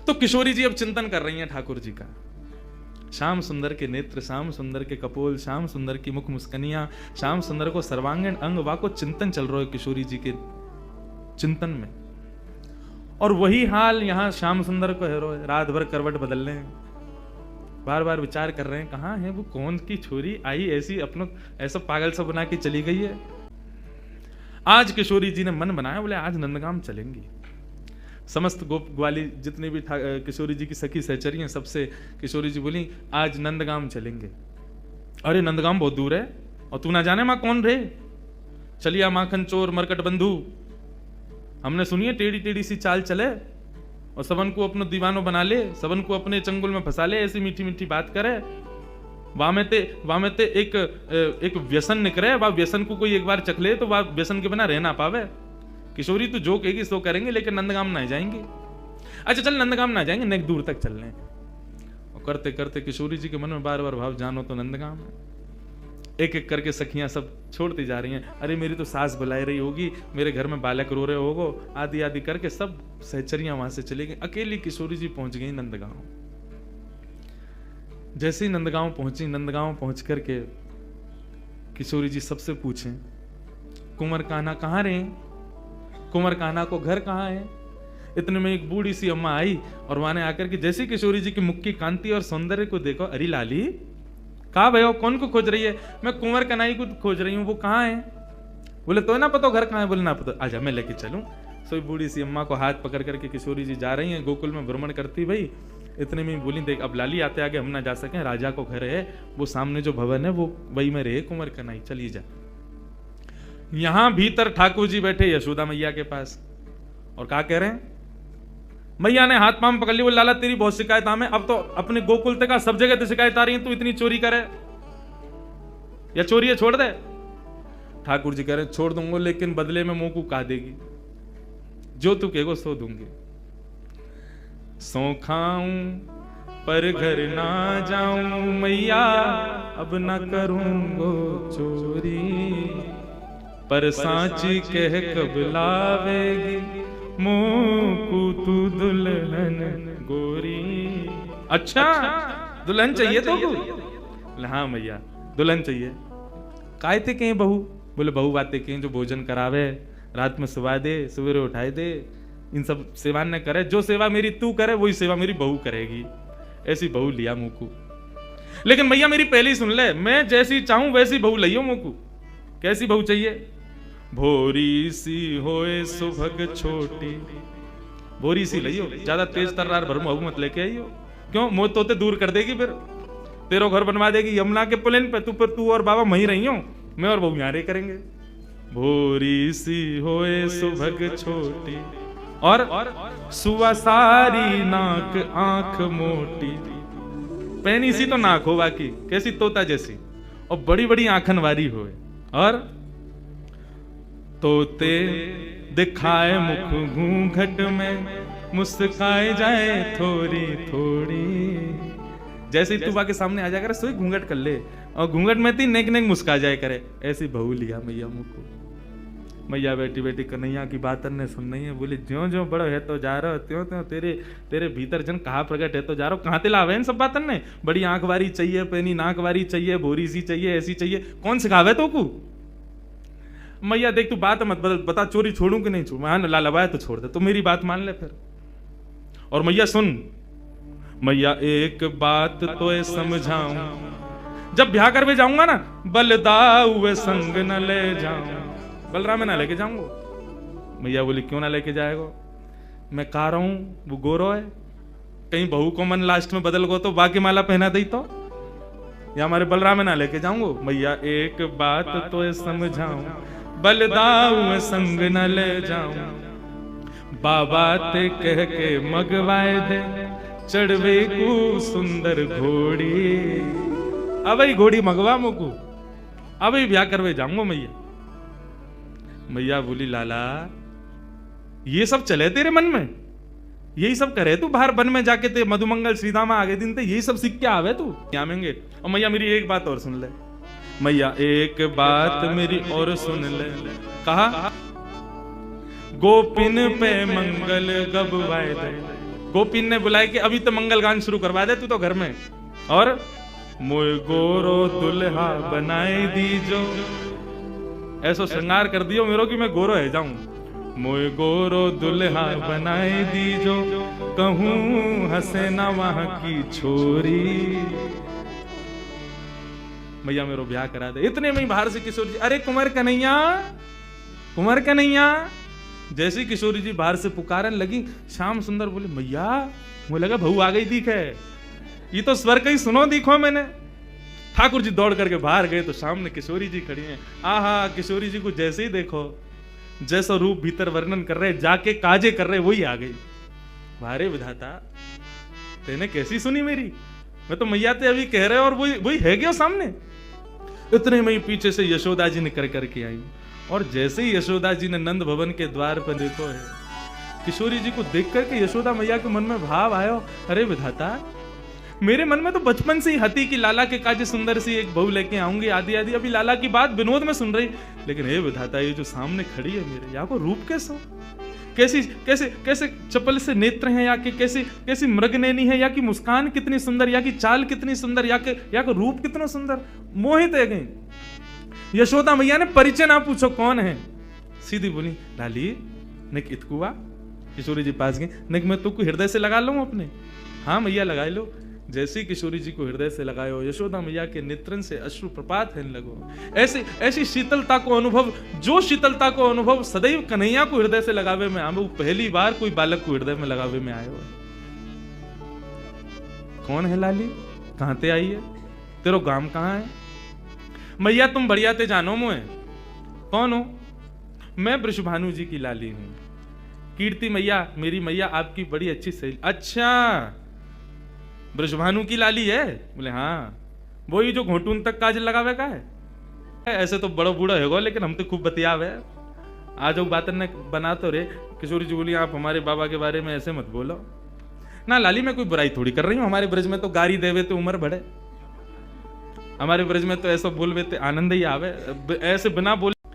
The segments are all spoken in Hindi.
तो किशोरी जी अब चिंतन कर रही हैं ठाकुर जी का। श्याम सुंदर के नेत्र, श्याम सुंदर के कपोल, श्याम सुंदर की मुख मुस्कनियां, श्याम सुंदर को सर्वांगीण अंग वाको चिंतन चल रहा है किशोरी जी के चिंतन में। और वही हाल यहां श्याम सुंदर को है, रात भर करवट बदल रहे हैं, बार बार विचार कर रहे हैं कहां है वो, कौन की छोरी आई ऐसी अपनों ऐसा पागल सा बना के चली गई है। आज किशोरी जी ने मन बनाया, बोले आज नंदगाम चलेंगी। समस्त गोप ग्वाली जितनी भी किशोरी जी की सखी सहचरी हैं, सबसे किशोरी जी बोली आज नंदगाम चलेंगे। अरे नंदगाम बहुत दूर है, और तू ना जाने मां कौन रे, चलिया माखन चोर मरकट बंधु, हमने सुनिए टेढ़ी टेढ़ी सी चाल चले और सबन को अपनो दीवानो बना ले, सबन को अपने चंगुल में फंसा ले, ऐसी मीठी मीठी बात करे। वामे ते एक व्यसन निकले, वह व्यसन को कोई एक बार चख ले तो वह व्यसन के बिना रह ना पावे। किशोरी तो जो कहेगी सो करेंगे, लेकिन नंदगाम ना जाएंगे। अच्छा चल नंदगाम ना जाएंगे, नेक दूर तक चल लें। और करते करते किशोरी जी के मन में बार बार भाव, जानो तो नंदगाम है। एक एक करके सखियां सब छोड़ती जा रही हैं। अरे मेरी तो सास बुलाई रही होगी, मेरे घर में बालक रो रहे होगो, आदि आदि करके सब सहचरियां वहां से चली गई। अकेली किशोरी जी पहुंच गई नंदगांव। जैसे ही नंदगांव पहुंची, नंदगांव पहुंच करके किशोरी जी सबसे पूछें कुंवर कान्हा कहाँ रहे, कुंवर कान्हा को घर कहाँ है। इतने में एक बूढ़ी सी अम्मा आई और वहां आकर के जैसे किशोरी जी की मुख की कांति और सौंदर्य को देखो, अरे लाली कहा भयो, कौन को खोज रही है। मैं कुंवर कन्हई को खोज रही हूँ, वो कहाँ है। बोले तो ना पता घर कहाँ है। बोले ना पता, आजा मैं लेके चलूं। सो बूढ़ी सी अम्मा को हाथ पकड़ करके किशोरी जी जा रही हैं, गोकुल में भ्रमण करती भाई। इतने में बोली देख अब लाली आते आगे हम ना जा सके, राजा को घर है, वो सामने जो भवन है वो वही में रहे कुंवर कन्हई, चलिए जा। यहां भीतर ठाकुर जी बैठे यशोदा मैया के पास, और क्या कह रहे हैं, मैया ने हाथ पांव पकड़ ली। वो लाला तेरी बहुत शिकायत हमें, अब तो अपने गोकुल तक सब जगह तो शिकायत आ रही है, तू इतनी चोरी करे या चोरी है छोड़ दे। ठाकुर जी कह रहे छोड़ दूंगा, लेकिन बदले में मुंह को का देगी, जो तू कहेगो सो दूंगी। सो खाऊं पर घर ना जाऊं मैया, अब ना करूंगो चोरी, पर सांची कह कब लावेगी मोकू तू दुल्हन गोरी। अच्छा दुल्हन चाहिए तो को? हाँ मैया दुल्हन चाहिए। काय थे कहीं बहू? बोले बहू बातें कहीं जो भोजन करावे, रात में सुवा दे, सवेरे उठाए दे, इन सब सेवा न करे। जो सेवा मेरी तू करे वही सेवा मेरी बहू करेगी। ऐसी बहू लिया मुकू। लेकिन मैया मेरी पहले ही सुन ले, मैं जैसी चाहूं वैसी बहू लियो मुकू। कैसी बहू चाहिए? भोरी सी होए सुभग छोटी। भोरी सी लियो, ज्यादा तेज तर्रार भरमहू मत लेके आइयो, क्यों मोह तोते दूर कर देगी, फिर तेरो घर बनवा देगी यमुना के प्लेन पे। तू और बाबा वहीं रही हो, मैं और बहू यहाँ रे करेंगे। भोरी सी होए सुभग छोटी और सुवा सारी नाक आंख मोटी। पैनी सी तो नाक हो बाकी, कैसी तोता जैसी, और बड़ी बड़ी आंखन वारी होए, और तोते दिखाए मुख घूंघट में, मुस्काए जाए थोड़ी थोड़ी। जैसे ही तू बाके सामने आ जाया करे सोई घूंघट कर ले, और घूंघट में थी नेक नेक मुस्का जाए करे। ऐसी बहू लिया मैया मुझको। मैया बेटी बेटी कन्हैया की बात ने सुन रही है। बोली ज्यो ज्यो बड़ो है तो जा रहो, त्यों त्यों तेरे भीतर जन कहा प्रकट है तो जा रहो। कहाँ तिलावे इन सब बातन ने? बड़ी आंख वारी चाहिए, पैनी नाक वारी चाहिए, भोरी सी चाहिए, ऐसी चाहिए, कौन सिखावे तो को? मैया देख तू बात मत बदल, बता चोरी छोड़ू कि नहीं छोड़ू। हाँ लालवाए तो छोड़ दे, तो मेरी बात मान ले फिर। और मैया सुन, मैया एक बात तो समझाऊं, जब ब्याह कर भी जाऊंगा ना, बलदाऊ संग न ले जाऊं। बलराम में ना लेके जाऊंगा। मैया बोली क्यों ना लेके जाएगा? मैं कह रहा हूं वो गोरो है, कहीं बहू को मन लास्ट में बदल गो तो बाकी माला पहना दी तो, या हमारे बलराम में ना लेके जाऊंगा। मैया एक बात तो समझाऊं, बलदाऊ संग न ले जाऊं। बाबा ते कह के मगवाए दे, चढ़वे को सुंदर घोड़ी। अब घोड़ी मगवा मुकू, अब ब्याह करवे जाऊंगा मैया। मैया बोली लाला ये सब चले तेरे मन में, यही सब करे तू बाहर वन में जाके, ते मधुमंगल श्रीधामा आगे दिन ते यही सब सीख के आवे तू आवेंगे। और मैया मेरी एक बात और सुन ले, मैया एक बात मेरी और सुन ले। कहा गोपिन पे मंगल गबवाए दे, गोपीन ने बुलाया कि अभी तो मंगल गान शुरू करवा दे तू तो घर में। और मोय गोरो दुल्हा बनाए दीजो, ऐसो श्रृंगार कर दियो मेरो कि मैं गोरो है जाऊं। मोय गोरो दुल्हा बनाए दीजो, कहूं हंसे ना वहां की छोरी, मैया मेरो ब्याह करा दे। इतने में बाहर से किशोरी जी, अरे कुंवर कन्हैया, कुंवर कन्हैया। जैसे किशोरी जी बाहर से पुकारने लगी, श्याम सुंदर बोले मैया, मुझे लगा बहू आ गई दिख है, ये तो स्वर कहीं सुनो दिखो मैंने। ठाकुर जी दौड़ करके बाहर गए तो सामने किशोरी जी खड़ी हैं। आहा, किशोरी जी को जैसे ही देखो, जैसा रूप भीतर वर्णन कर रहे, जाके काजे कर रहे, वही आ गई। भारे विधाता, तेने कैसी सुनी मेरी? मैं तो मैया ते अभी कह रहे और वही है क्या सामने? इतने में ही पीछे से यशोदा जी निकल करके आई, और जैसे ही यशोदा जी ने नंद भवन के द्वार पर देखो है, किशोरी जी को देख करके यशोदा मैया के मन में भाव आयो, अरे विधाता, मेरे मन में तो बचपन से ही हती कि लाला के काजे सुंदर सी एक बहू लेके आऊंगी, आदि आदि। अभी लाला की बात विनोद में सुन रही, लेकिन हे विधाता, ये जो सामने खड़ी है मेरे, यहाँ को रूप कैसा, कैसी कैसे कैसे चपल से नेत्र हैं, या कि कैसी मृगनैनी है, या कि मुस्कान कितनी सुंदर, या कि चाल कितनी सुंदर, या कि रूप कितना सुंदर, मोहित है गई। यशोदा मैया ने परिचय ना पूछो कौन है, सीधी बोली लाली निक इतकुआ। किशोरी जी पास गए, निक मैं तुमको हृदय से लगा लूं अपने। हाँ मैया लगा लो। जैसे किशोरी जी को हृदय से लगायो, यशोदा मैया के नेत्रन से अश्रु प्रपात होने लगो। ऐसी शीतलता को अनुभव, जो शीतलता को अनुभव सदैव कन्हैया को हृदय से लगावे में आवे, पहली बार कोई बालक को हृदय में लगावे में आयो है। कौन है लाली, कहां ते आई है, तेरो गांव कहां है? मैया तुम बढ़िया ते जानो मुझे, कौन हो? मैं वृषभानु जी की लाली हूं, कीर्ति मैया मेरी मैया आपकी बड़ी अच्छी सहेली। अच्छा, वृषभानु की लाली है? बोले हाँ, वही जो घोटून तक काजल लगावे का है। ऐसे तो बड़ा बूढ़ा होगा, लेकिन हम तो खूब बतियावे। आ जाओ बात ने बना तो रे। किशोरी जी बोली आप हमारे बाबा के बारे में ऐसे मत बोलो ना लाली, मैं कोई बुराई थोड़ी कर रही हूँ। हमारे ब्रज में तो गारी देवे तो उम्र बढ़े, हमारे ब्रज में तो ऐसा बोलवे तो आनंद ही आवे, ऐसे बिना बोले।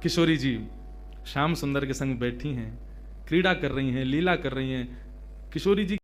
किशोरी जी श्याम सुंदर के संग बैठी हैं, क्रीड़ा कर रही हैं, लीला कर रही हैं। किशोरी जी